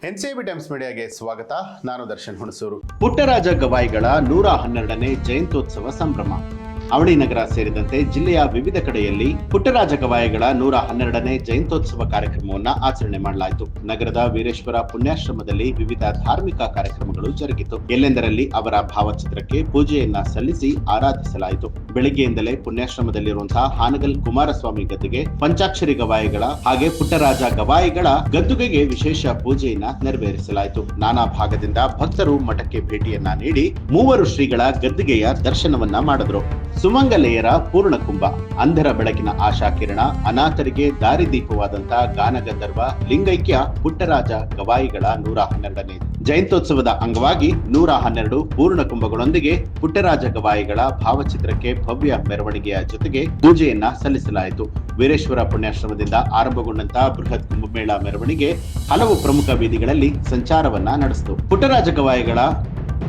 NCB times ಮೀಡಿಯಾಗೆ ಸ್ವಾಗತ. ನಾನು ದರ್ಶನ್ ಹುಣಸೂರು. ಪುಟ್ಟರಾಜ ಗವಾಯಿಗಳ 112ನೇ ಜಯಂತ್ಯೋತ್ಸವ ಸಂಭ್ರಮ. ಅವಳಿ ನಗರ ಸೇರಿದಂತೆ ಜಿಲ್ಲೆಯ ವಿವಿಧ ಕಡೆಯಲ್ಲಿ ಪುಟ್ಟರಾಜ ಗವಾಯಿಗಳ 112ನೇ ಜಯಂತ್ಯೋತ್ಸವ ಕಾರ್ಯಕ್ರಮವನ್ನು ಆಚರಣೆ ಮಾಡಲಾಯಿತು. ನಗರದ ವೀರೇಶ್ವರ ಪುಣ್ಯಾಶ್ರಮದಲ್ಲಿ ವಿವಿಧ ಧಾರ್ಮಿಕ ಕಾರ್ಯಕ್ರಮಗಳು ಜರುಗಿತು. ಎಲ್ಲೆಂದರಲ್ಲಿ ಅವರ ಭಾವಚಿತ್ರಕ್ಕೆ ಪೂಜೆಯನ್ನ ಸಲ್ಲಿಸಿ ಆರಾಧಿಸಲಾಯಿತು. ಬೆಳಗ್ಗೆಯಿಂದಲೇ ಪುಣ್ಯಾಶ್ರಮದಲ್ಲಿರುವಂತಹ ಹಾನಗಲ್ ಕುಮಾರಸ್ವಾಮಿ ಗದ್ದುಗೆ ಪಂಚಾಕ್ಷರಿ ಗವಾಯಿಗಳ ಹಾಗೆ ಪುಟ್ಟರಾಜ ಗವಾಯಿಗಳ ಗದ್ದುಗೆಗೆ ವಿಶೇಷ ಪೂಜೆಯನ್ನ ನೆರವೇರಿಸಲಾಯಿತು. ನಾನಾ ಭಾಗದಿಂದ ಭಕ್ತರು ಮಠಕ್ಕೆ ಭೇಟಿಯನ್ನ ನೀಡಿ ಮೂವರು ಶ್ರೀಗಳ ಗದ್ದುಗೆಯ ದರ್ಶನವನ್ನ ಮಾಡಿದ್ರು. ಸುಮಂಗಲೆಯರ ಪೂರ್ಣಕುಂಭ, ಅಂಧರ ಬೆಳಕಿನ ಆಶಾಕಿರಣ, ಅನಾಥರಿಗೆ ದಾರಿದೀಪವಾದಂತಹ ಗಾನಗಂಧರ್ವ ಲಿಂಗೈಕ್ಯ ಪುಟ್ಟರಾಜ ಗವಾಯಿಗಳ 112ನೇ ಜಯಂತ್ಯೋತ್ಸವದ ಅಂಗವಾಗಿ 112 ಪೂರ್ಣಕುಂಭಗಳೊಂದಿಗೆ ಪುಟ್ಟರಾಜ ಗವಾಯಿಗಳ ಭಾವಚಿತ್ರಕ್ಕೆ ಭವ್ಯ ಮೆರವಣಿಗೆಯ ಜೊತೆಗೆ ಪೂಜೆಯನ್ನ ಸಲ್ಲಿಸಲಾಯಿತು. ವೀರೇಶ್ವರ ಪುಣ್ಯಾಶ್ರಮದಿಂದ ಆರಂಭಗೊಂಡಂತಹ ಬೃಹತ್ ಕುಂಭಮೇಳ ಮೆರವಣಿಗೆ ಹಲವು ಪ್ರಮುಖ ಬೀದಿಗಳಲ್ಲಿ ಸಂಚಾರವನ್ನ ನಡೆಸಿತು. ಪುಟ್ಟರಾಜ ಗವಾಯಿಗಳ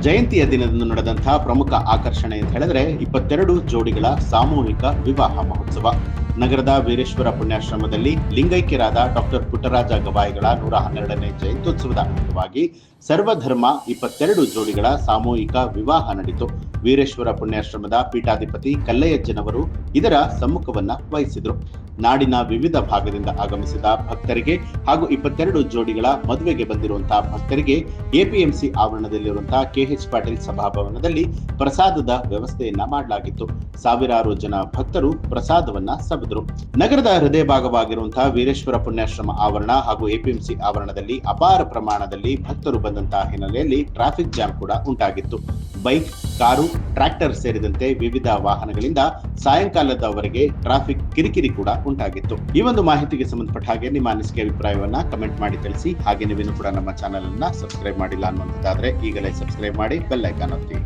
ಜಯಂತಿಯ ದಿನದಂದು ನಡೆದಂತಹ ಪ್ರಮುಖ ಆಕರ್ಷಣೆ ಅಂತ ಹೇಳಿದ್ರೆ 22 ಜೋಡಿಗಳ ಸಾಮೂಹಿಕ ವಿವಾಹ ಮಹೋತ್ಸವ. ನಗರದ ವೀರೇಶ್ವರ ಪುಣ್ಯಾಶ್ರಮದಲ್ಲಿ ಲಿಂಗೈಕ್ಯರಾದ ಡಾಕ್ಟರ್ ಪುಟ್ಟರಾಜ ಗವಾಯಿಗಳ 112ನೇ ಜಯಂತ್ಯೋತ್ಸವದ ಅಂಗವಾಗಿ ಸರ್ವಧರ್ಮ 22 ಜೋಡಿಗಳ ಸಾಮೂಹಿಕ ವಿವಾಹ ನಡೆಯಿತು. ವೀರೇಶ್ವರ ಪುಣ್ಯಾಶ್ರಮದ ಪೀಠಾಧಿಪತಿ ಕಲ್ಲಯ್ಯಜ್ಜನವರು ಇದರ ಸಮ್ಮುಖವನ್ನ ವಹಿಸಿದ್ರು. ನಾಡಿನ ವಿವಿಧ ಭಾಗದಿಂದ ಆಗಮಿಸಿದ ಭಕ್ತರಿಗೆ ಹಾಗೂ 22 ಜೋಡಿಗಳ ಮದುವೆಗೆ ಬಂದಿರುವಂತಹ ಭಕ್ತರಿಗೆ ಎಪಿಎಂಸಿ ಆವರಣದಲ್ಲಿರುವಂತಹ ಕೆಎಚ್ ಪಾಟೀಲ್ ಸಭಾಭವನದಲ್ಲಿ ಪ್ರಸಾದದ ವ್ಯವಸ್ಥೆಯನ್ನ ಮಾಡಲಾಗಿತ್ತು. ಸಾವಿರಾರು ಜನ ಭಕ್ತರು ಪ್ರಸಾದವನ್ನ ಸವಿದ್ರು. ನಗರದ ಹೃದಯ ಭಾಗವಾಗಿರುವಂತಹ ವೀರೇಶ್ವರ ಪುಣ್ಯಾಶ್ರಮ ಆವರಣ ಹಾಗೂ ಎಪಿಎಂಸಿ ಆವರಣದಲ್ಲಿ ಅಪಾರ ಪ್ರಮಾಣದಲ್ಲಿ ಭಕ್ತರು ಬಂದಂತಹ ಹಿನ್ನೆಲೆಯಲ್ಲಿ ಟ್ರಾಫಿಕ್ ಜಾಮ್ ಕೂಡ ಉಂಟಾಗಿತ್ತು. ಬೈಕ್, ಕಾರು, ಟ್ರ್ಯಾಕ್ಟರ್ ಸೇರಿದಂತೆ ವಿವಿಧ ವಾಹನಗಳಿಂದ ಸಾಯಂಕಾಲದವರೆಗೆ ಟ್ರಾಫಿಕ್ ಕಿರಿಕಿರಿ ಕೂಡ ಉಂಟಾಗಿತ್ತು. ಈ ಒಂದು ಮಾಹಿತಿಗೆ ಸಂಬಂಧಪಟ್ಟ ಹಾಗೆ ನಿಮ್ಮ ಅನಿಸಿಕೆ ಅಭಿಪ್ರಾಯವನ್ನ ಕಮೆಂಟ್ ಮಾಡಿ ತಿಳಿಸಿ. ಹಾಗೆ ನೀವೇನು ಕೂಡ ನಮ್ಮ ಚಾನೆಲ್ ಅನ್ನ ಸಬ್ಸ್ಕ್ರೈಬ್ ಮಾಡಿಲ್ಲ ಅನ್ನುವಂಥದ್ದಾದ್ರೆ ಈಗಲೇ ಸಬ್ಸ್ಕ್ರೈಬ್ ಮಾಡಿ ಬೆಲ್ ಐಕಾನ್ ಒತ್ತಿ.